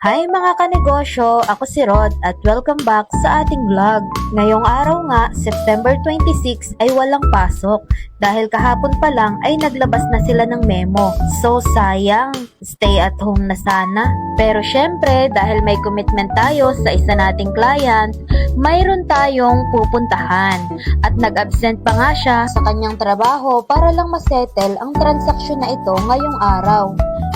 Hi mga kanegosyo, ako si Rod at welcome back sa ating vlog. Ngayong araw nga, September 26 ay walang pasok dahil kahapon pa lang ay naglabas na sila ng memo. So sayang, stay at home na sana. Pero syempre dahil may commitment tayo sa isa nating client, mayroon tayong pupuntahan. At nag-absent pa nga siya sa kanyang trabaho para lang masettle ang transaksyon na ito ngayong araw.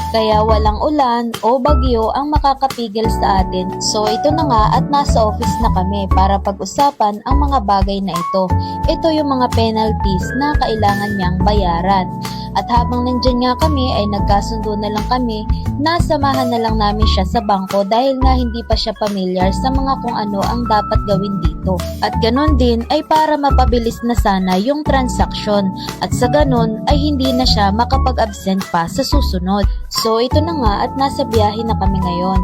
Kaya walang ulan o bagyo ang makakapigil sa atin. So ito na nga at nasa office na kami para pag-usapan ang mga bagay na ito. Ito yung mga penalties na kailangan niyang bayaran. At habang nandyan nga kami ay nagkasundo na lang kami na samahan na lang namin siya sa bangko dahil nga hindi pa siya familiar sa mga kung ano ang dapat gawin dito. At ganun din ay para mapabilis na sana yung transaksyon at sa ganun ay hindi na siya makapag-absent pa sa susunod. So ito na nga at nasa biyahe na kami ngayon.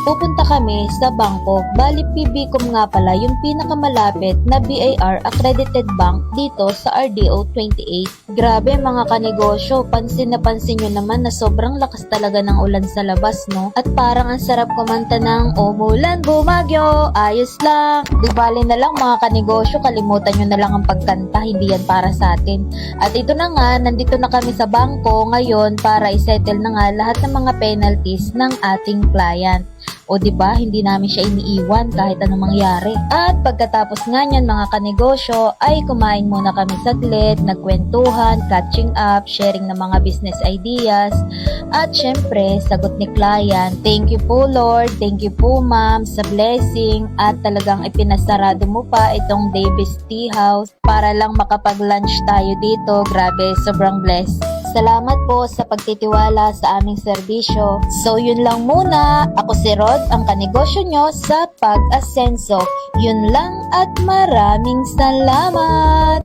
Pupunta kami sa bangko. Bali PBCom nga pala yung pinakamalapit na BIR accredited bank dito sa RDO 28. Grabe mga kanegosyo, pansin na pansin nyo naman na sobrang lakas talaga ng ulan sa labas, no? At parang ang sarap kumanta ng umulan, bumagyo, ayos lang. Di bali na lang mga kanegosyo, kalimutan nyo na lang ang pagkanta, hindi yan para sa atin. At ito na nga, nandito na kami sa bangko ngayon para isettle na nga lahat ng mga penalties ng ating client. O diba, hindi namin siya iniiwan kahit anong mangyari. At pagkatapos nga niyan mga kanegosyo, ay kumain muna kami saglit, nagkwentuhan, catching up, sharing ng mga business ideas. At syempre, sagot ni client, thank you po Lord, thank you po ma'am sa blessing. At talagang ipinasarado mo pa itong Davis Tea House para lang makapag-lunch tayo dito. Grabe, sobrang blessed. Salamat po sa pagtitiwala sa aming serbisyo. So yun lang muna. Ako si Rod, ang kanegosyo nyo sa pag-asenso. Yun lang at maraming salamat!